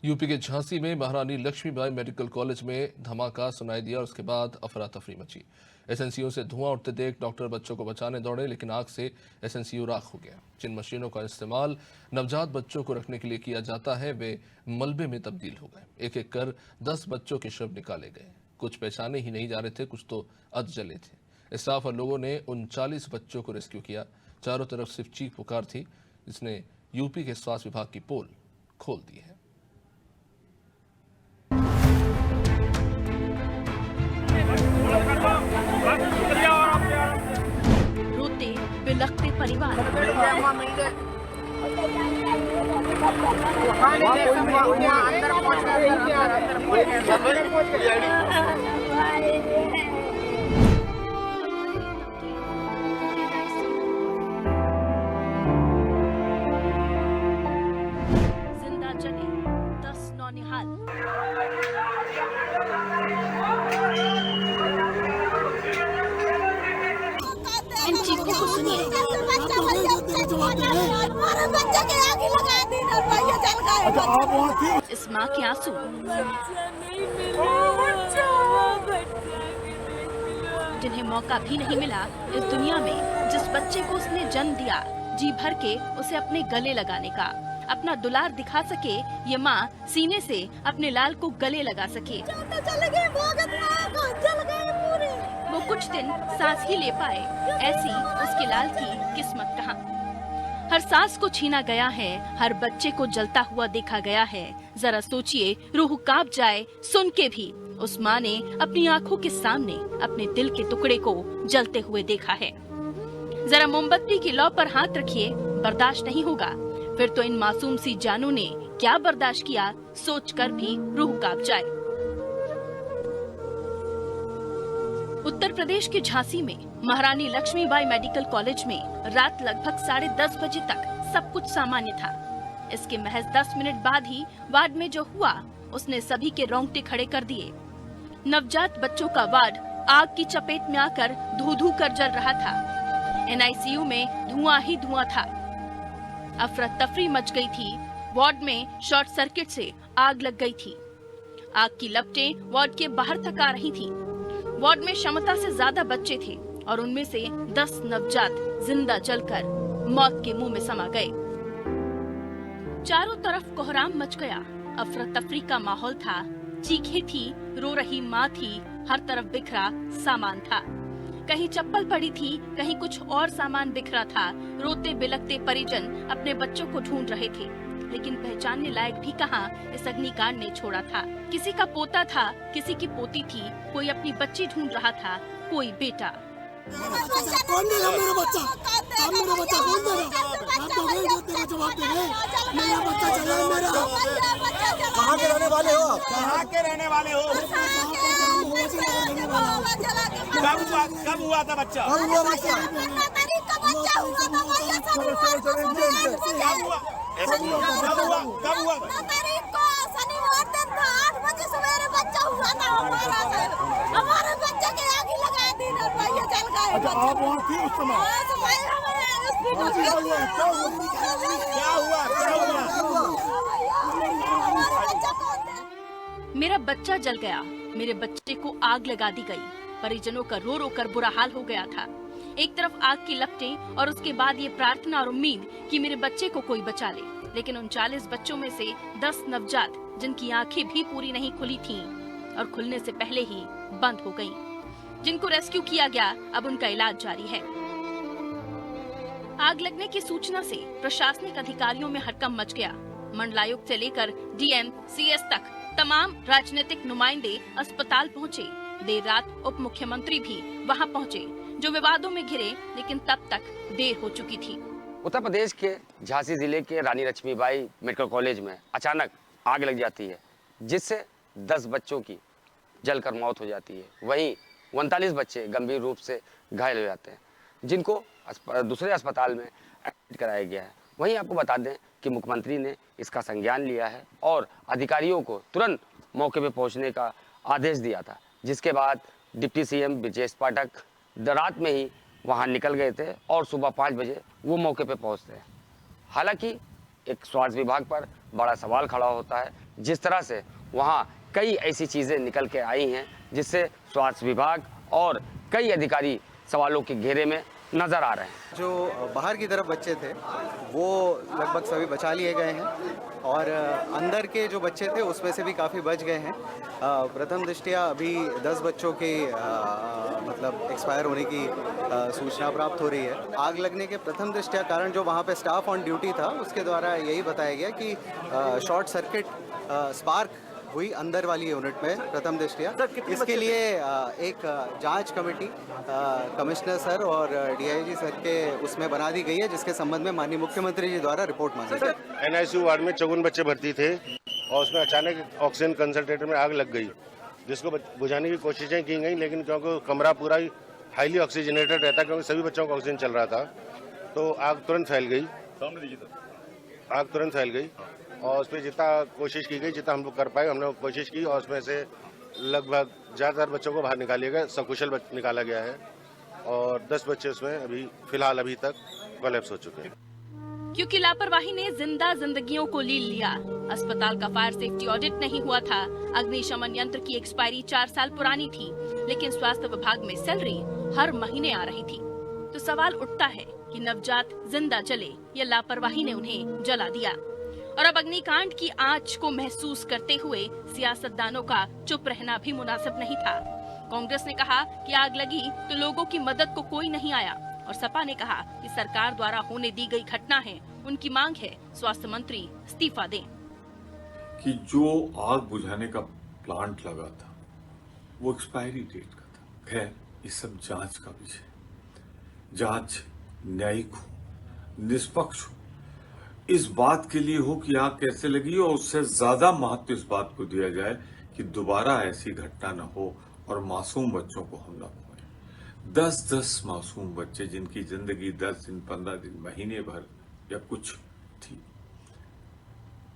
UP के झांसी में महारानी लक्ष्मीबाई मेडिकल कॉलेज में धमाका सुनाई दिया और उसके बाद अफरा तफरी मची। एसएनसीयू से धुआं उठते देख डॉक्टर बच्चों को बचाने दौड़े, लेकिन आग से एसएनसीयू राख हो गया। जिन मशीनों का इस्तेमाल नवजात बच्चों को रखने के लिए किया जाता है वे मलबे में तब्दील हो गए। एक एक कर 10 बच्चों के शव निकाले गए। कुछ पहचाने ही नहीं जा रहे थे, कुछ तो अध जले थे। स्टाफ और लोगों ने 39 बच्चों को रेस्क्यू किया। चारों तरफ सिर्फ चीख पुकार थी, जिसने यूपी के स्वास्थ्य विभाग की पोल खोल दी है। रोते बिलखते परिवार, जिंदा जले 10 नौनिहाल। इन चीखों को सुनिए। इस माँ के आंसू, जिन्हें मौका भी नहीं मिला इस दुनिया में जिस बच्चे को उसने जन्म दिया, जी भर के उसे अपने गले लगाने का, अपना दुलार दिखा सके ये माँ सीने से अपने लाल को गले लगा सके। वो कुछ दिन सांस ही ले पाए, ऐसी उसके लाल की किस्मत कहाँ। हर सांस को छीना गया है, हर बच्चे को जलता हुआ देखा गया है। जरा सोचिए, रूह कांप जाए सुन के भी। उस माँ ने अपनी आंखों के सामने अपने दिल के टुकड़े को जलते हुए देखा है। जरा मोमबत्ती की लौ पर हाथ रखिए, बर्दाश्त नहीं होगा। फिर तो इन मासूम सी जानों ने क्या बर्दाश्त किया, सोचकर भी रूह कांप जाए। उत्तर प्रदेश के झांसी में महारानी लक्ष्मीबाई मेडिकल कॉलेज में रात लगभग 10:30 बजे तक सब कुछ सामान्य था। इसके महज 10 मिनट बाद ही वार्ड में जो हुआ उसने सभी के रोंगटे खड़े कर दिए। नवजात बच्चों का वार्ड आग की चपेट में आकर धू-धू कर जल रहा था। एनआईसीयू में धुआं ही धुआं था। अफरा तफरी मच गई थी। वार्ड में शॉर्ट सर्किट से आग लग गई थी। आग की लपटें वार्ड के बाहर तक आ रही थीं। वार्ड में क्षमता से ज्यादा बच्चे थे और उनमें से 10 नवजात जिंदा जलकर मौत के मुंह में समा गए। चारों तरफ कोहराम मच गया। अफरा तफरी का माहौल था। चीखें थी, रो रही माँ थी, हर तरफ बिखरा सामान था। कहीं चप्पल पड़ी थी, कहीं कुछ और सामान बिखरा था। रोते बिलखते परिजन अपने बच्चों को ढूंढ रहे थे, लेकिन पहचानने लायक भी कहां इस अग्निकांड ने छोड़ा था। किसी का पोता था, किसी की पोती थी, कोई अपनी बच्ची ढूंढ रहा था, कोई बेटा। कौन देगा मेरा बच्चा? अब मेरा बच्चा कौन देगा? आप तो गए जो तेरा जवाब देंगे। मेरा बच्चा चला मेरा। कहाँ के रहने वाले हो? कहाँ के रहने वाले हो? कब हुआ था बच्चा? कब हुआ बच्चा? कब हुआ? शनिवार दिन था, 8 बजे सवेरे बच्चा हुआ था हमारे बच्चे के आग ही लगा दी ना भैया, जल गए। अच्छा, आप वहाँ थी उस समय? क्या हुआ? मेरा बच्चा जल गया, मेरे बच्चे को आग लगा दी गई। परिजनों का रो रो कर बुरा हाल हो गया था। एक तरफ आग की लपटें और उसके बाद ये प्रार्थना और उम्मीद कि मेरे बच्चे को कोई बचा ले। लेकिन 39 बच्चों में से 10 नवजात जिनकी आंखें भी पूरी नहीं खुली थीं और खुलने से पहले ही बंद हो गईं। जिनको रेस्क्यू किया गया, अब उनका इलाज जारी है। आग लगने की सूचना से प्रशासनिक अधिकारियों में हड़कंप मच गया। मंडलायुक्त से लेकर डीएम, सीएस तक तमाम राजनीतिक नुमाइंदे अस्पताल पहुंचे। देर रात उप मुख्यमंत्री भी वहां पहुंचे, जो विवादों में घिरे, लेकिन तब तक देर हो चुकी थी। उत्तर प्रदेश के झांसी जिले के रानी लक्ष्मीबाई मेडिकल कॉलेज में अचानक आग लग जाती है, जिससे 10 बच्चों की जलकर मौत हो जाती है। वहीं 39 बच्चे गंभीर रूप से घायल हो जाते हैं, जिनको दूसरे अस्पताल में एडमिट कराया गया है। वहीं आपको बता दें कि मुख्यमंत्री ने इसका संज्ञान लिया है और अधिकारियों को तुरंत मौके पर पहुंचने का आदेश दिया था, जिसके बाद डिप्टी सीएम ब्रजेश पाठक रात में ही वहां निकल गए थे और सुबह 5 बजे वो मौके पे पहुंचते हैं। हालांकि एक स्वास्थ्य विभाग पर बड़ा सवाल खड़ा होता है जिस तरह से वहाँ कई ऐसी चीज़ें निकल के आई हैं जिससे स्वास्थ्य विभाग और कई अधिकारी सवालों के घेरे में नज़र आ रहे हैं। जो बाहर की तरफ बच्चे थे वो लगभग सभी बचा लिए गए हैं और अंदर के जो बच्चे थे उसमें से भी काफ़ी बच गए हैं। प्रथम दृष्टया अभी 10 बच्चों के मतलब एक्सपायर होने की सूचना प्राप्त हो रही है। आग लगने के प्रथम दृष्टया कारण जो वहाँ पे स्टाफ ऑन ड्यूटी था उसके द्वारा यही बताया गया कि शॉर्ट सर्किट स्पार्क हुई अंदर वाली यूनिट में प्रथम दृष्टया। इसके लिए एक जांच कमेटी कमिश्नर सर और डीआईजी सर के उसमें बना दी गई है, जिसके संबंध में माननीय मुख्यमंत्री जी द्वारा रिपोर्ट मांगी गई। एनआईसीयू वार्ड में 54 बच्चे भर्ती थे और उसमें अचानक ऑक्सीजन कंसंट्रेटर में आग लग गई, जिसको बुझाने की कोशिशें की गई, लेकिन क्योंकि कमरा पूरा ही हाईली ऑक्सीजनेटेड रहता, क्योंकि सभी बच्चों को ऑक्सीजन चल रहा था, तो आग तुरंत फैल गई और उस पर जितना कोशिश की गई, जितना हम लोग कर पाए हमने कोशिश की और उसमें से लगभग ज़्यादातर बच्चों को बाहर निकालिया गया, सकुशल निकाला गया है और 10 बच्चे उसमें अभी तक कोलैप्स हो चुके हैं। क्योंकि लापरवाही ने जिंदा जिंदगियों को लील लिया। अस्पताल का फायर सेफ्टी ऑडिट नहीं हुआ था। अग्निशमन यंत्र की एक्सपायरी 4 साल पुरानी थी, लेकिन स्वास्थ्य विभाग में सैलरी हर महीने आ रही थी। तो सवाल उठता है कि नवजात जिंदा जले या लापरवाही ने उन्हें जला दिया। और अब अग्निकांड की आंच को महसूस करते हुए सियासतदानों का चुप रहना भी मुनासिब नहीं था। कांग्रेस ने कहा कि आग लगी तो लोगों की मदद को कोई नहीं आया और सपा ने कहा कि सरकार द्वारा होने दी गई घटना है। उनकी मांग है स्वास्थ्य मंत्री इस्तीफा दें। कि जो आग बुझाने का प्लांट लगा था वो एक्सपायरी डेट का था। खैर, ये सब जांच का विषय। जांच न्यायिक हो, निष्पक्ष हो, इस बात के लिए हो कि आग कैसे लगी, और उससे ज्यादा महत्व इस बात को दिया जाए कि दोबारा ऐसी घटना न हो और मासूम बच्चों को हम न खोएं। 10 मासूम बच्चे जिनकी जिंदगी 10 दिन, 15 दिन, महीने भर या कुछ थी,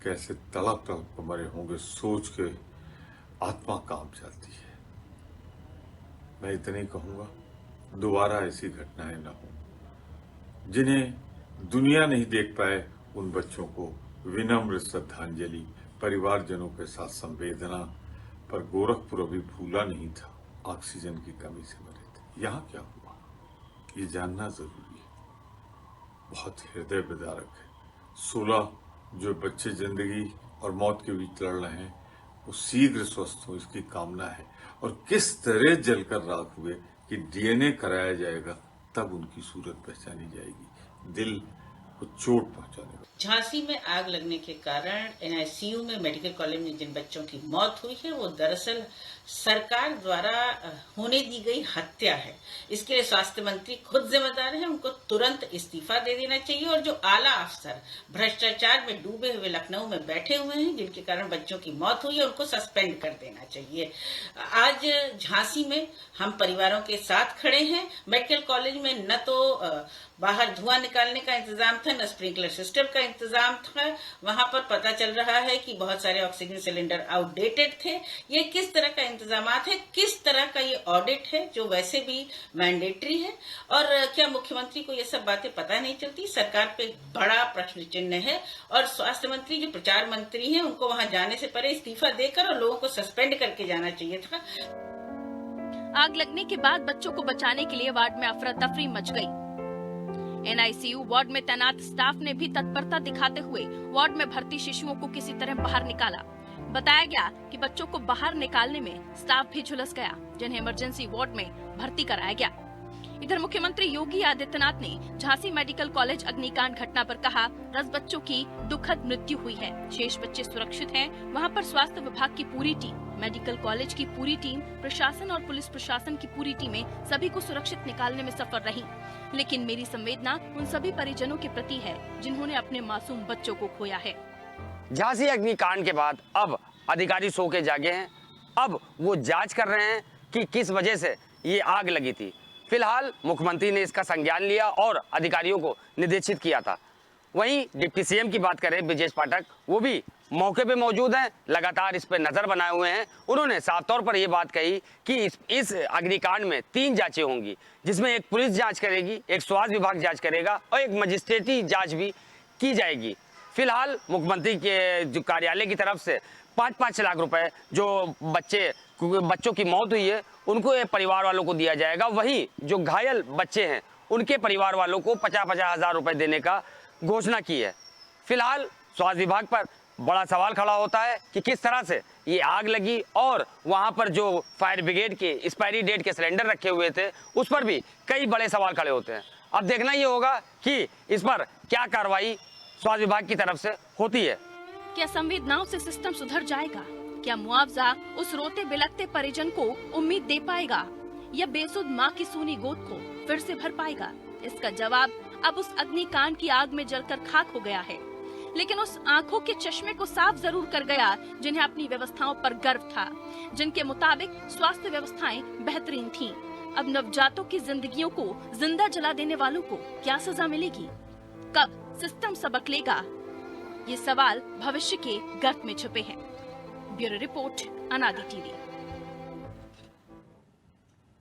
कैसे तड़प तड़प मरे होंगे, सोच के आत्मा कांप जाती है। मैं इतना ही कहूंगा, दोबारा ऐसी घटनाएं न हो। जिन्हें दुनिया नहीं देख पाए उन बच्चों को विनम्र श्रद्धांजलि। परिवारजनों के साथ संवेदना। पर गोरखपुर अभी भूला नहीं था, ऑक्सीजन की कमी से मरे थे। यहाँ क्या हुआ ये जानना जरूरी है। बहुत हृदय विदारक है। 16 जो बच्चे जिंदगी और मौत के बीच लड़ रहे हैं वो शीघ्र स्वस्थ हो, इसकी कामना है। और किस तरह जलकर राख हुए कि डीएनए कराया जाएगा, तब उनकी सूरत पहचानी जाएगी। दिल को चोट पहुंचाने। झांसी में आग लगने के कारण एनआईसीयू में मेडिकल कॉलेज में जिन बच्चों की मौत हुई है वो दरअसल सरकार द्वारा होने दी गई हत्या है। इसके लिए स्वास्थ्य मंत्री खुद जिम्मेदार हैं, उनको तुरंत इस्तीफा दे देना चाहिए। और जो आला अफसर भ्रष्टाचार में डूबे हुए लखनऊ में बैठे हुए हैं, जिनके कारण बच्चों की मौत हुई है, उनको सस्पेंड कर देना चाहिए। आज झांसी में हम परिवारों के साथ खड़े हैं। मेडिकल कॉलेज में न तो बाहर धुआं निकालने का इंतजाम था, न स्प्रिंकलर सिस्टम का इंतजाम था। वहां पर पता चल रहा है कि बहुत सारे ऑक्सीजन सिलेंडर आउटडेटेड थे। ये किस तरह का इंतजामात है, किस तरह का ये ऑडिट है जो वैसे भी मैंडेटरी है? और क्या मुख्यमंत्री को ये सब बातें पता नहीं चलती? सरकार पे बड़ा प्रश्न चिन्ह है। और स्वास्थ्य मंत्री जो प्रचार मंत्री हैं, उनको वहां जाने से पहले इस्तीफा देकर और लोगों को सस्पेंड करके जाना चाहिए था। आग लगने के बाद बच्चों को बचाने के लिए वार्ड में अफरा तफरी मच गई। एनआईसीयू वार्ड में तैनात स्टाफ ने भी तत्परता दिखाते हुए वार्ड में भर्ती शिशुओं को किसी तरह बाहर निकाला। बताया गया कि बच्चों को बाहर निकालने में स्टाफ भी झुलस गया, जिन्हें इमरजेंसी वार्ड में भर्ती कराया गया। इधर मुख्यमंत्री योगी आदित्यनाथ ने झांसी मेडिकल कॉलेज अग्निकांड घटना पर कहा, 10 बच्चों की दुखद मृत्यु हुई है, शेष बच्चे सुरक्षित हैं। वहां पर स्वास्थ्य विभाग की पूरी टीम, मेडिकल कॉलेज की पूरी टीम, प्रशासन और पुलिस प्रशासन की पूरी टीमें सभी को सुरक्षित निकालने में सफल रही। लेकिन मेरी संवेदना उन सभी परिजनों के प्रति है जिन्होंने अपने मासूम बच्चों को खोया है। झांसी अग्निकांड के बाद अब अधिकारी सो के जागे हैं। अब वो जांच कर रहे हैं कि किस वजह से ये आग लगी थी। फिलहाल मुख्यमंत्री ने इसका संज्ञान लिया और अधिकारियों को निर्देशित किया था। वहीं डिप्टी सीएम की बात करें ब्रजेश पाठक, वो भी मौके पे मौजूद हैं, लगातार इस पर नजर बनाए हुए हैं। उन्होंने साफ तौर पर यह बात कही कि इस अग्निकांड में 3 जांचें होंगी, जिसमें एक पुलिस जांच करेगी, एक स्वास्थ्य विभाग जांच करेगा और एक मजिस्ट्रेटी जांच भी की जाएगी। फिलहाल मुख्यमंत्री के जो कार्यालय की तरफ से 5-5 लाख रुपए जो बच्चों की मौत हुई है उनको परिवार वालों को दिया जाएगा। वहीं जो घायल बच्चे हैं उनके परिवार वालों को 50-50 हजार रुपए देने का घोषणा की है। फिलहाल स्वास्थ्य विभाग पर बड़ा सवाल खड़ा होता है कि किस तरह से ये आग लगी और वहां पर जो फायर ब्रिगेड के एक्सपायरी डेट के सिलेंडर रखे हुए थे उस पर भी कई बड़े सवाल खड़े होते हैं। अब देखना ये होगा कि इस पर क्या कार्रवाई स्वास्थ्य विभाग की तरफ से होती है। क्या संवेदनाओं से सिस्टम सुधर जाएगा? क्या मुआवजा उस रोते बिलखते परिजन को उम्मीद दे पाएगा या बेसुध माँ की सूनी गोद को फिर से भर पाएगा? इसका जवाब अब उस अग्निकांड की आग में जलकर खाक हो गया है, लेकिन उस आंखों के चश्मे को साफ जरूर कर गया जिन्हें अपनी व्यवस्थाओं पर गर्व था, जिनके मुताबिक स्वास्थ्य व्यवस्थाएं बेहतरीन थीं। अब नवजातों की जिंदगियों को जिंदा जला देने वालों को क्या सजा मिलेगी? कब सिस्टम सबक लेगा? ये सवाल भविष्य के गर्त में छुपे हैं। ब्यूरो रिपोर्ट, अनादि टीवी।